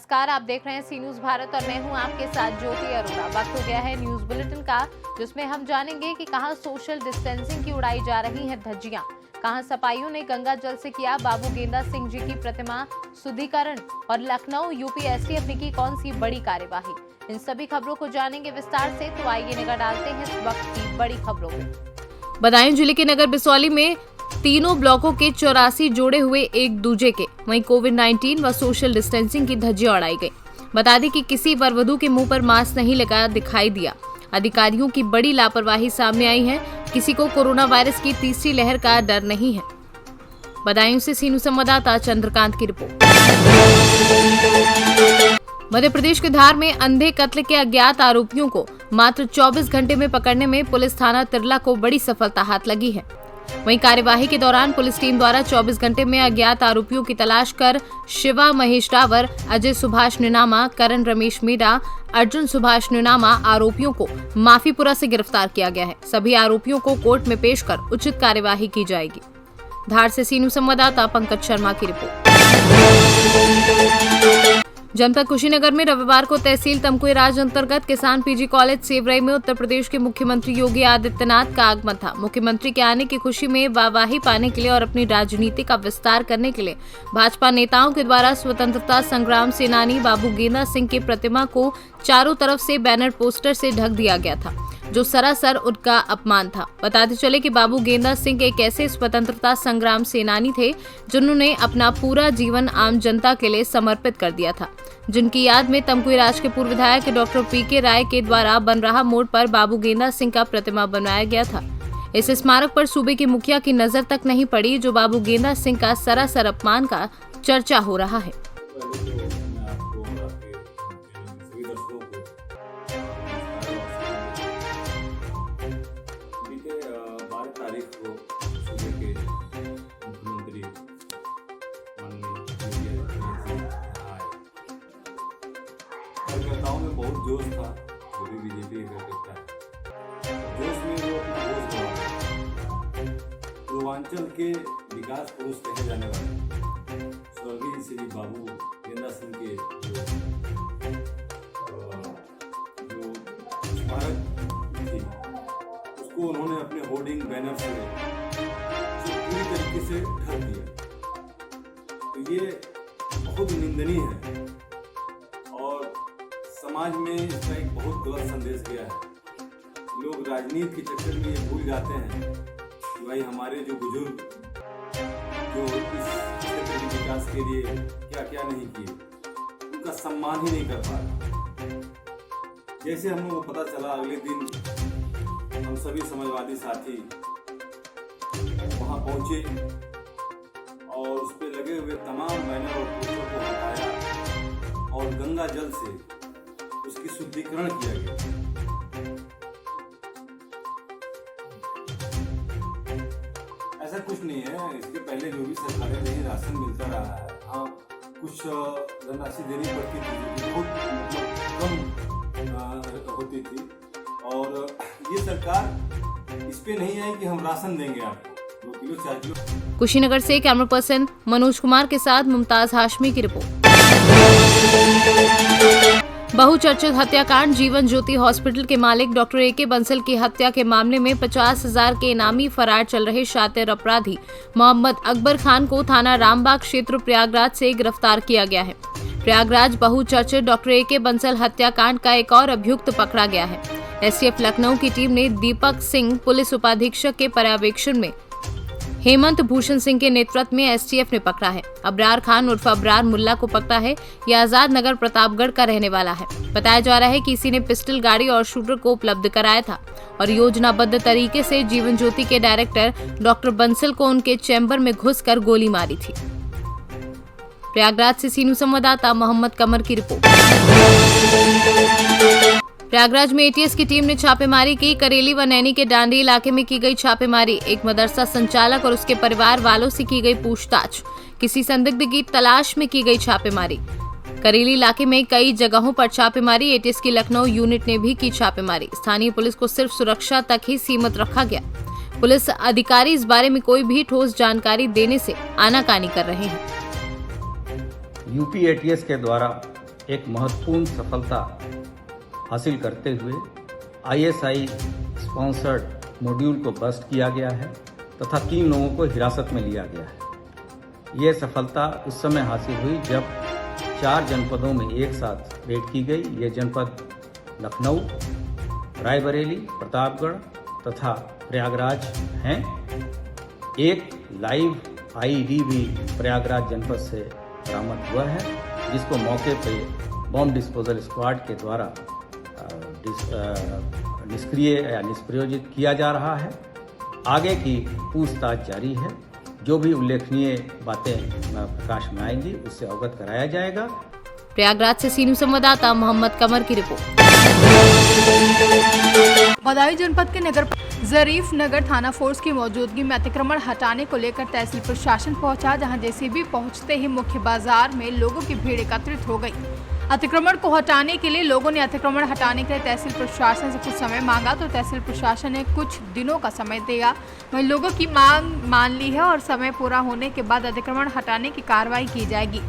नमस्कार, आप देख रहे हैं सी न्यूज भारत और मैं हूं आपके साथ ज्योति अरोड़ा। वक्त हो गया है न्यूज बुलेटिन का, जिसमें हम जानेंगे कि कहां सोशल डिस्टेंसिंग की उड़ाई जा रही हैं धज्जियां, कहां सपाइयों ने गंगा जल से किया बाबू गेंदा सिंह जी की प्रतिमा शुद्धिकरण और लखनऊ यूपी एसटीएफ ने की कौन सी बड़ी कार्यवाही। इन सभी खबरों को जानेंगे विस्तार से, तो आइए निगाह डालते हैं इस वक्त की बड़ी खबरों को। बदायूं जिले के नगर बिसौली में तीनों ब्लॉकों के 84 जोड़े हुए एक दूजे के, वहीं कोविड-19 व सोशल डिस्टेंसिंग की धज्जियां उड़ाई गई। बता दें कि किसी वरवधू के मुंह पर मास्क नहीं लगा दिखाई दिया। अधिकारियों की बड़ी लापरवाही सामने आई है। किसी को कोरोना वायरस की तीसरी लहर का डर नहीं है। बदायूं से सीनू संवाददाता चंद्रकांत की रिपोर्ट। मध्य प्रदेश के धार में अंधे कत्ल के अज्ञात आरोपियों को मात्र 24 घंटे में पकड़ने में पुलिस थाना तिरला को बड़ी सफलता हाथ लगी है। वहीं कार्यवाही के दौरान पुलिस टीम द्वारा 24 घंटे में अज्ञात आरोपियों की तलाश कर शिवा महेश डावर, अजय सुभाष निनामा, करण रमेश मीणा, अर्जुन सुभाष निनामा आरोपियों को माफीपुरा से गिरफ्तार किया गया है। सभी आरोपियों को कोर्ट में पेश कर उचित कार्यवाही की जाएगी। धार से सीनू संवाददाता पंकज शर्मा की रिपोर्ट। जनपद कुशीनगर में रविवार को तहसील तमकुहीराज अंतर्गत किसान पीजी कॉलेज सेवरई में उत्तर प्रदेश के मुख्यमंत्री योगी आदित्यनाथ का आगमन था। मुख्यमंत्री के आने की खुशी में वाहवाही पाने के लिए और अपनी राजनीति का विस्तार करने के लिए भाजपा नेताओं के द्वारा स्वतंत्रता संग्राम सेनानी बाबू गेंदा सिंह की प्रतिमा को चारों तरफ से बैनर पोस्टर से ढक दिया गया था, जो सरासर उनका अपमान था। बताते चले कि बाबू गेंदा सिंह एक ऐसे स्वतंत्रता संग्राम सेनानी थे जिन्होंने अपना पूरा जीवन आम जनता के लिए समर्पित कर दिया था, जिनकी याद में तमकुहीराज के पूर्व विधायक डॉक्टर पीके राय के द्वारा बन रहा मोड़ पर बाबू गेंदा सिंह का प्रतिमा बनाया गया था। इस स्मारक पर सूबे की मुखिया की नजर तक नहीं पड़ी, जो बाबू गेंदा सिंह का सरासर अपमान का चर्चा हो रहा है। कार्यकर्ताओं में बहुत जोश था, जो भी बीजेपी कार्यकर्ता है, जोश में वो अपना जोश गवा। पूर्वांचल के विकास पुरुष कहे जाने वाले स्वर्गीय श्री बाबू गेंदा सिंह के जो स्मारक थी, उसको उन्होंने अपने होर्डिंग बैनर से पूरी तरीके से ढक दिया। तो ये बहुत निंदनीय है और समाज में इसका एक बहुत गलत संदेश गया है। लोग राजनीति के चक्कर में ये भूल जाते हैं कि भाई हमारे जो बुजुर्ग जो इस क्षेत्र के विकास के लिए क्या क्या नहीं किए, उनका सम्मान ही नहीं कर पा रहा। जैसे हम लोगों को पता चला, अगले दिन हम सभी समाजवादी साथी वहाँ पहुँचे और उस पर लगे हुए तमाम बैनर और पोस्टर को हटाया और गंगा जल से उसकी शुद्धिकरण किया गया। ऐसा कुछ नहीं है, इसके पहले जो भी सरकारें रही राशन मिलता रहा है। हाँ, कुछ धनराशि देनी पड़ती थी, बहुत कम होती थी, और ये सरकार इस पे नहीं आई कि हम राशन देंगे आपको 2 किलो 4 किलो। कुशीनगर से कैमरा पर्सन मनोज कुमार के साथ मुमताज हाशमी की रिपोर्ट। बहुचर्चित हत्याकांड जीवन ज्योति हॉस्पिटल के मालिक डॉक्टर ए.के. बंसल की हत्या के मामले में 50,000 के इनामी फरार चल रहे शातिर अपराधी मोहम्मद अकबर खान को थाना रामबाग क्षेत्र प्रयागराज से गिरफ्तार किया गया है। प्रयागराज बहुचर्चित डॉक्टर ए.के. बंसल हत्याकांड का एक और अभियुक्त पकड़ा गया है। एसटीएफ लखनऊ की टीम ने दीपक सिंह पुलिस उपाधीक्षक के पर्यवेक्षण में हेमंत भूषण सिंह के नेतृत्व में एसटीएफ ने पकड़ा है। अब्रार खान उर्फ अब्रार मुल्ला को पकड़ा है। यह आजाद नगर प्रतापगढ़ का रहने वाला है। बताया जा रहा है कि इसी ने पिस्टल, गाड़ी और शूटर को उपलब्ध कराया था और योजनाबद्ध तरीके से जीवन ज्योति के डायरेक्टर डॉक्टर बंसल को उनके चैम्बर में घुसकर गोली मारी थी। प्रयागराज से सीनू संवाददाता मोहम्मद कमर की रिपोर्ट। प्रयागराज में एटीएस की टीम ने छापेमारी की। करेली व नैनी के डांडी इलाके में की गई छापेमारी। एक मदरसा संचालक और उसके परिवार वालों से की गई पूछताछ। किसी संदिग्ध की तलाश में की गई छापेमारी। करेली इलाके में कई जगहों पर छापेमारी। एटीएस की लखनऊ यूनिट ने भी की छापेमारी। स्थानीय पुलिस को सिर्फ सुरक्षा तक ही सीमित रखा गया। पुलिस अधिकारी इस बारे में कोई भी ठोस जानकारी देने से आनाकानी कर रहे हैं। यूपी एटीएस के द्वारा एक महत्वपूर्ण सफलता हासिल करते हुए ISI स्पॉन्सर्ड मॉड्यूल को बस्ट किया गया है तथा 3 लोगों को हिरासत में लिया गया है। ये सफलता उस समय हासिल हुई जब 4 जनपदों में एक साथ रेड की गई। ये जनपद लखनऊ, रायबरेली, प्रतापगढ़ तथा प्रयागराज हैं। एक लाइव IED भी प्रयागराज जनपद से बरामद हुआ है, जिसको मौके पे बॉम्ब डिस्पोजल स्क्वाड के द्वारा निष्क्रिय या निष्प्रयोजित किया जा रहा है। आगे की पूछताछ जारी है। जो भी उल्लेखनीय बातें प्रकाश में आएंगी उससे अवगत कराया जाएगा। प्रयागराज से सी न्यूज़ संवाददाता मोहम्मद कमर की रिपोर्ट। बदायूं जनपद के नगर जरीफ नगर थाना फोर्स की मौजूदगी में अतिक्रमण हटाने को लेकर तहसील प्रशासन पहुंचा, जहां जेसीबी पहुंचते ही मुख्य बाजार में लोगों की भीड़ एकत्रित हो गई। अतिक्रमण को हटाने के लिए लोगों ने अतिक्रमण हटाने के लिए तहसील प्रशासन से कुछ समय मांगा तो तहसील प्रशासन ने कुछ दिनों का समय दिया। वहीं लोगों की मांग मान ली है और समय पूरा होने के बाद अतिक्रमण हटाने की कार्रवाई की जाएगी।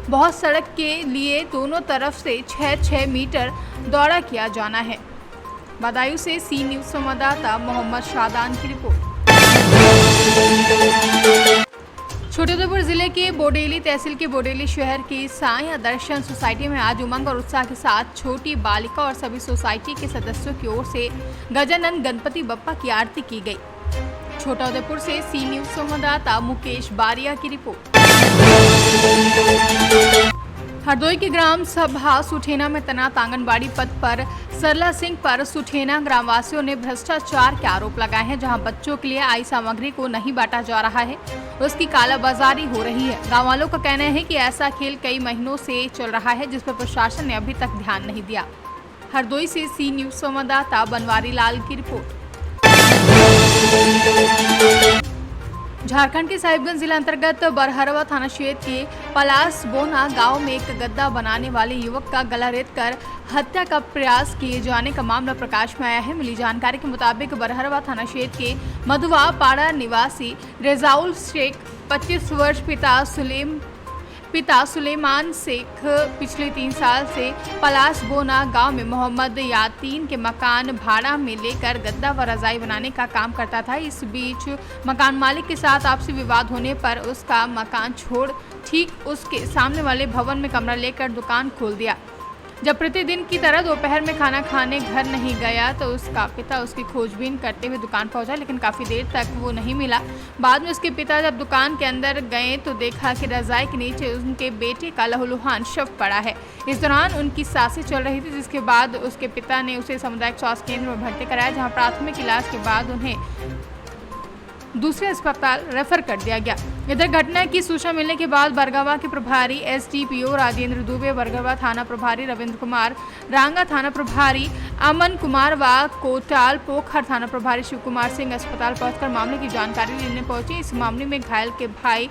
बहुत सड़क के लिए दोनों तरफ से 6-6 मीटर दौरा किया जाना है। बदायूं से सी न्यूज़ संवाददाता मोहम्मद शादान की रिपोर्ट। छोटाउदेपुर जिले के बोडेली तहसील के बोडेली शहर की साईं दर्शन सोसाइटी में आज उमंग और उत्साह के साथ छोटी बालिका और सभी सोसाइटी के सदस्यों की ओर से गजानन गणपति बप्पा की आरती की गई। छोटाउदेपुर से सी न्यूज़ संवाददाता मुकेश बारिया की रिपोर्ट। हरदोई के ग्राम सभा सुठेना में तैनात आंगनबाड़ी पद पर सरला सिंह पर सुठेना ग्रामवासियों ने भ्रष्टाचार के आरोप लगाए हैं। जहां बच्चों के लिए आई सामग्री को नहीं बांटा जा रहा है, उसकी कालाबाजारी हो रही है। गांव वालों का कहना है कि ऐसा खेल कई महीनों से चल रहा है, जिस पर प्रशासन ने अभी तक ध्यान नहीं दिया। हरदोई से सी न्यूज़ संवाददाता बनवारी लाल की रिपोर्ट। झारखंड के साहिबगंज जिला अंतर्गत बरहरवा थाना क्षेत्र के पलास बोना गांव में एक गद्दा बनाने वाले युवक का गला रेतकर हत्या का प्रयास किए जाने का मामला प्रकाश में आया है। मिली जानकारी के मुताबिक बरहरवा थाना क्षेत्र के मधुआ पाड़ा निवासी रेजाउल शेख 25 वर्ष पिता सुलेमान शेख पिछले 3 साल से पलास बोना गांव में मोहम्मद यातीन के मकान भाड़ा में लेकर गद्दा व रजाई बनाने का काम करता था। इस बीच मकान मालिक के साथ आपसी विवाद होने पर उसका मकान छोड़ ठीक उसके सामने वाले भवन में कमरा लेकर दुकान खोल दिया। जब प्रतिदिन की तरह दोपहर में खाना खाने घर नहीं गया तो उसका पिता उसकी खोजबीन करते हुए दुकान पहुंचा, लेकिन काफ़ी देर तक वो नहीं मिला। बाद में उसके पिता जब दुकान के अंदर गए तो देखा कि रजाई के नीचे उनके बेटे का लहूलुहान शव पड़ा है। इस दौरान उनकी सांसें चल रही थी, जिसके बाद उसके पिता ने उसे सामुदायिक स्वास्थ्य केंद्र में भर्ती कराया, जहाँ प्राथमिक इलाज के बाद उन्हें दूसरे अस्पताल रेफर कर दिया गया। इधर घटना की सूचना मिलने के बाद बरगवा के प्रभारी SDPO राजेंद्र दुबे, बरगवा थाना प्रभारी रविंद्र कुमार, रांगा थाना प्रभारी अमन कुमार व कोटाल पोखर थाना प्रभारी शिव कुमार सिंह अस्पताल पहुंचकर मामले की जानकारी लेने पहुंचे। इस मामले में घायल के भाई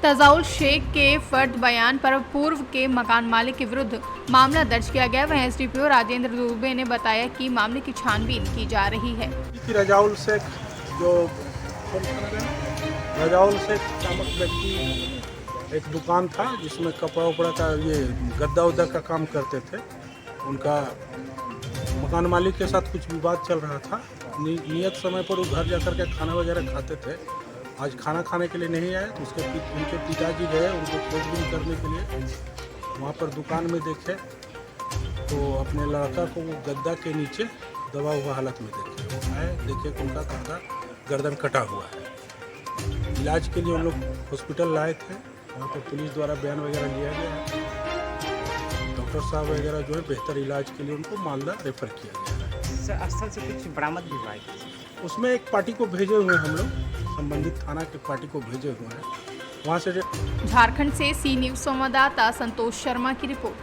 तजाउल शेख के फर्द बयान पर पूर्व के मकान मालिक के विरुद्ध मामला दर्ज किया गया। वहीं SDPO राजेंद्र दुबे ने बताया कि मामले की छानबीन की जा रही है। रजाउल शेख जो रजाउल शेख नामक व्यक्ति एक दुकान था जिसमें कपड़ा उपड़ा का ये गद्दा उद्दा का काम करते थे। उनका मकान मालिक के साथ कुछ विवाद चल रहा था। नियत समय पर वो घर जाकर के खाना वगैरह खाते थे। आज खाना खाने के लिए नहीं आए तो उनके पिताजी गए उनको खोजबीन करने के लिए। वहाँ पर दुकान में देखे तो अपने लड़का को वो गद्दा के नीचे दबा हुआ हालत में देखे कि उनका गर्दन कटा हुआ है। इलाज के लिए उन लोग हॉस्पिटल लाए थे। वहाँ पर पुलिस द्वारा बयान वगैरह लिया गया है। डॉक्टर साहब वगैरह जो है बेहतर इलाज के लिए उनको मालदा रेफर किया गया है। स्थल से कुछ बरामद भी हुआ है, उसमें एक पार्टी को भेजे हुए हम लोग, संबंधित थाना के पार्टी को भेजे हुए हैं। वहाँ से झारखंड से सी न्यूज़ संवाददाता संतोष शर्मा की रिपोर्ट।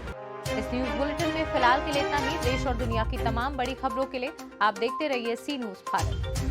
इस न्यूज बुलेटिन में फिलहाल के लिए इतना ही। देश और दुनिया की तमाम बड़ी खबरों के लिए आप देखते रहिए सी न्यूज़ भारत।